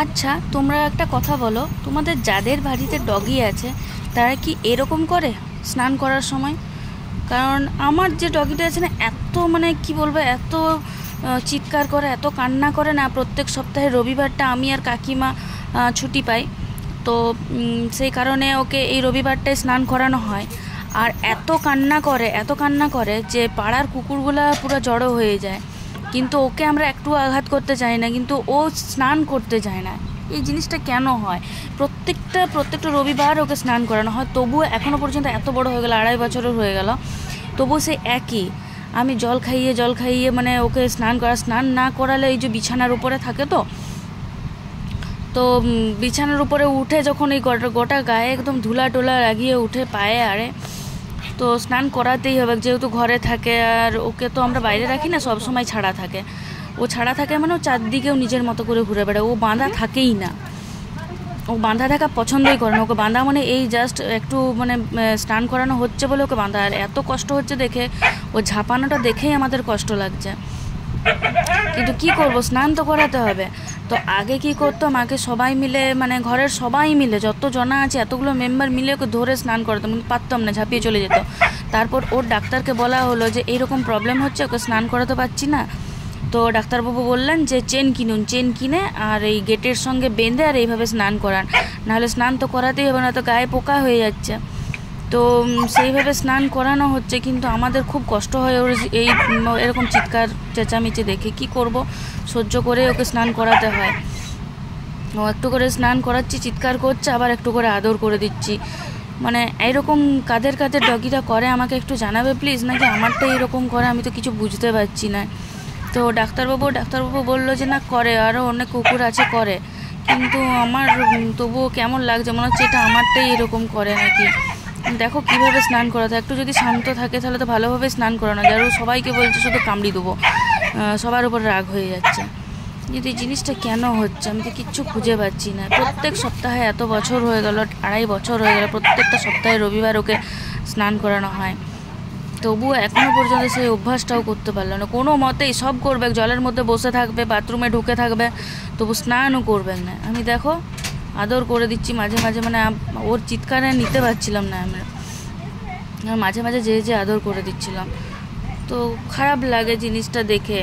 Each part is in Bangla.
আচ্ছা, তোমরা একটা কথা বলো, তোমাদের যাদের বাড়িতে ডগি আছে তারা কি এরকম করে স্নান করার সময়? কারণ আমার যে ডগিটা আছে না, এত মানে কি বলবো, এত চিৎকার করে, এত কান্না করে না। প্রত্যেক সপ্তাহে রবিবারটা আমি আর কাকিমা ছুটি পাই, তো সেই কারণে ওকে এই রবিবারটায় স্নান করানো হয়। আর এত কান্না করে, এত কান্না করে যে পাড়ার কুকুরগুলা পুরো জড়ো হয়ে যায়। কিন্তু ওকে আমরা একটু আঘাত করতে চাই না, কিন্তু ও স্নান করতে চায় না। এই জিনিসটা কেন হয়? প্রত্যেকটা রবিবার ওকে স্নান করানো হয়, তবুও এখনও পর্যন্ত এত বড় হয়ে গেল, 2.5 বছরের হয়ে গেল, তবু সে একই। আমি জল খাইয়ে মানে ওকে স্নান না করালে এই যে বিছানার উপরে থাকে, তো তো বিছানার উপরে উঠে যখন এই গোটা গায়ে একদম ধুলা টোলা লাগিয়ে উঠে পায়ে আরে, তো স্নান করাতেই হবে, যেহেতু ঘরে থাকে। আর ওকে তো আমরা বাইরে রাখি না, সব সময় ছাড়া থাকে। ও ছাড়া থাকে মানে ও চারদিকেও নিজের মতো করে ঘুরে বেড়ায়, ও বাঁধা থাকেই না। ও বাঁধা থাকা পছন্দই করে না। ওকে বাঁধা মানে এই জাস্ট একটু মানে স্নান করানো হচ্ছে বলে ওকে বাঁধা। আর এত কষ্ট হচ্ছে দেখে, ও ঝাঁপানোটা দেখেই আমাদের কষ্ট লাগছে। কিন্তু কি করব, স্নান তো করাতে হবে। তো আগে কি করতাম, আগে সবাই মিলে, মানে ঘরের সবাই মিলে, যত জনা আছে এতগুলো মেম্বার মিলে ওকে ধরে স্নান করাতাম, কিন্তু পারতাম না, ঝাঁপিয়ে চলে যেত। তারপর ওর ডাক্তারকে বলা হলো যে এইরকম প্রবলেম হচ্ছে, ওকে স্নান করাতে পারছি না। তো ডাক্তারবাবু বললেন যে চেন কিনে আর এই গেটের সঙ্গে বেঁধে আর এইভাবে স্নান করান, নাহলে স্নান তো করাতেই হবে, না তো গায়ে পোকা হয়ে যাচ্ছে। তো সেইভাবে স্নান করানো হচ্ছে, কিন্তু আমাদের খুব কষ্ট হয় ওর এই এরকম চিৎকার চেঁচামেচি দেখে। কি করব, সহ্য করে ওকে স্নান করাতে হয়। ও একটু করে স্নান করাচ্ছি, চিৎকার করছে, আবার একটু করে আদর করে দিচ্ছি। মানে এরকম কাদের ডগিটা করে আমাকে একটু জানাবে প্লিজ, নাকি আমারটা এরকম করে, আমি তো কিছু বুঝতে পারছি না। তো ডাক্তারবাবু বললো যে না, করে, আরও অনেক কুকুর আছে করে, কিন্তু আমার তবুও কেমন লাগছে, মনে হচ্ছে এটা আমারটাই এরকম করে নাকি। দেখো কীভাবে স্নান করাতে, একটু যদি শান্ত থাকে তাহলে তো ভালোভাবে স্নান করানো যায়। আর সবাইকে বলছে শুধু কামড়ি দেবো, সবার উপর রাগ হয়ে যাচ্ছে। কিন্তু এই জিনিসটা কেন হচ্ছে আমি তো কিচ্ছু খুঁজে পাচ্ছি না। প্রত্যেক সপ্তাহে, এত বছর হয়ে গেল, 2.5 বছর হয়ে গেল, প্রত্যেকটা সপ্তাহে রবিবার ওকে স্নান করানো হয়, তবুও এখনও পর্যন্ত সেই অভ্যাসটাও করতে পারলো না। কোনো মতেই সব করবে, জলের মধ্যে বসে থাকবে, বাথরুমে ঢুকে থাকবে, তবু স্নানও করবেন না। আমি দেখো আদর করে দিচ্ছি মাঝে মাঝে, মানে ওর চিৎকারে নিতে পারছিলাম না আমি, মাঝে মাঝে যে আদর করে দিচ্ছিলাম। তো খারাপ লাগে জিনিসটা দেখে,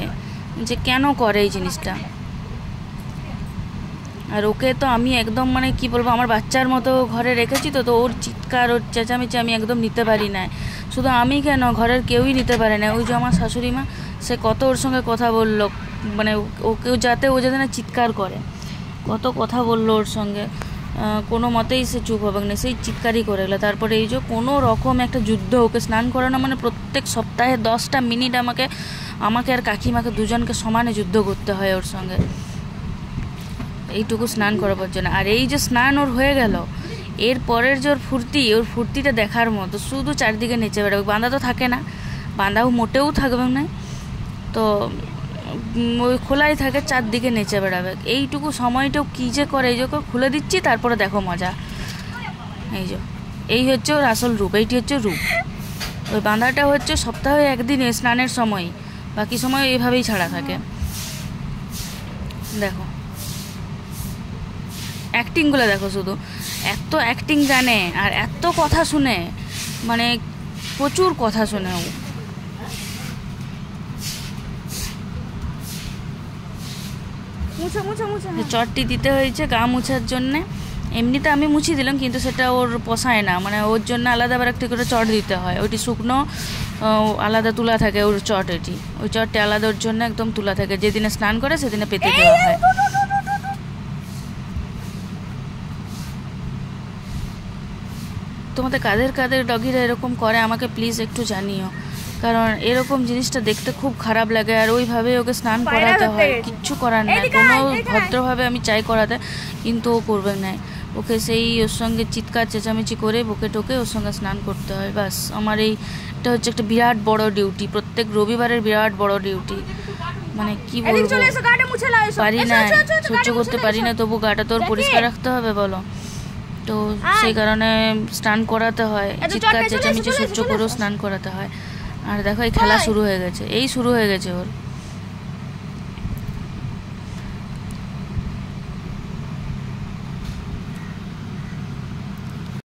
যে কেন করে এই জিনিসটা। আর ওকে তো আমি একদম মানে কি বলবো, আমার বাচ্চার মতো ঘরে রেখেছি, তো ওর চিৎকার, ওর চেঁচামেচি আমি একদম নিতে পারি না। শুধু আমি কেন, ঘরের কেউই নিতে পারে না। ওই যে আমার শাশুড়ি মা, সে কত ওর সঙ্গে কথা বললো, মানে ও যাতে না চিৎকার করে, কত কথা বললো ওর সঙ্গে, কোনো মতেই সে চুপ হবে না, সেই চিৎকারই করে গেলো। তারপরে এই যে কোনো রকম একটা যুদ্ধ, ওকে স্নান করানো মানে প্রত্যেক সপ্তাহে 10টা মিনিট আমাকে আর কাকিমাকে দুজনকে সমানে যুদ্ধ করতে হয় ওর সঙ্গে, এইটুকু স্নান করাবার জন্য। আর এই যে স্নান ওর হয়ে গেল, এর পরের যে ওর ফুর্তিটা দেখার মতো, শুধু চারদিকে নেচে বেড়াবে। বাঁধা তো থাকে না, বাঁধাও মোটেও থাকবে না, তো ওই খোলাই থাকে, চারদিকে নেচে বেড়াবে। এইটুকু সময়টাও কী যে করে, এই যে খুলে দিচ্ছি, তারপরে দেখো মজা। এই হচ্ছে ওর আসল রূপ, এইটি হচ্ছে রূপ। ওই বাঁধাটা হচ্ছে সপ্তাহে একদিন স্নানের সময়, বাকি সময় এইভাবেই ছাড়া থাকে। দেখো অ্যাক্টিংগুলো দেখো, শুধু এত অ্যাক্টিং জানে আর এত কথা শুনে, মানে প্রচুর কথা শুনে ও। চটটি দিতে হয়েছে গা মুছার জন্যে। এমনিতে আমি মুছিয়ে দিলাম, কিন্তু সেটা ওর পোষায় না, মানে ওর জন্য আলাদা আবার একটি করে চট দিতে হয়। ওইটি শুকনো আলাদা তুলা থাকে ওর চট, ওই চটটি আলাদা ওর জন্য একদম তুলা থাকে, যেদিনে স্নান করে সেদিনে পেতে দেওয়া হয়। তোমাদের কাদের ডগিরা এরকম করে আমাকে প্লিজ একটু জানিও, কারণ এরকম জিনিসটা দেখতে খুব খারাপ লাগে। আর ওইভাবে ওকে স্নান করাতে হয়, কিচ্ছু করার নাই। কোনো ভদ্রভাবে আমি চাই করাতে, কিন্তু ও করবে না। ওকে সেই ওর সঙ্গে চিৎকার চেঁচামেচি করে বকে টোকে ওর সঙ্গে স্নান করতে হয়। বাস, আমার এইটা হচ্ছে একটা বিরাট বড় ডিউটি, প্রত্যেক রবিবারের বিরাট বড় ডিউটি। মানে কি বলবো, পারি না, সহ্য করতে পারি না, তবু গাটা তো পরিষ্কার রাখতে হবে বলো। তো সেই কারণে স্নান করাতে হয়, চিৎকার চেঁচামেচি সহ্য করেও স্নান করাতে হয়। আর দেখো এই খেলা শুরু হয়ে গেছে, ওর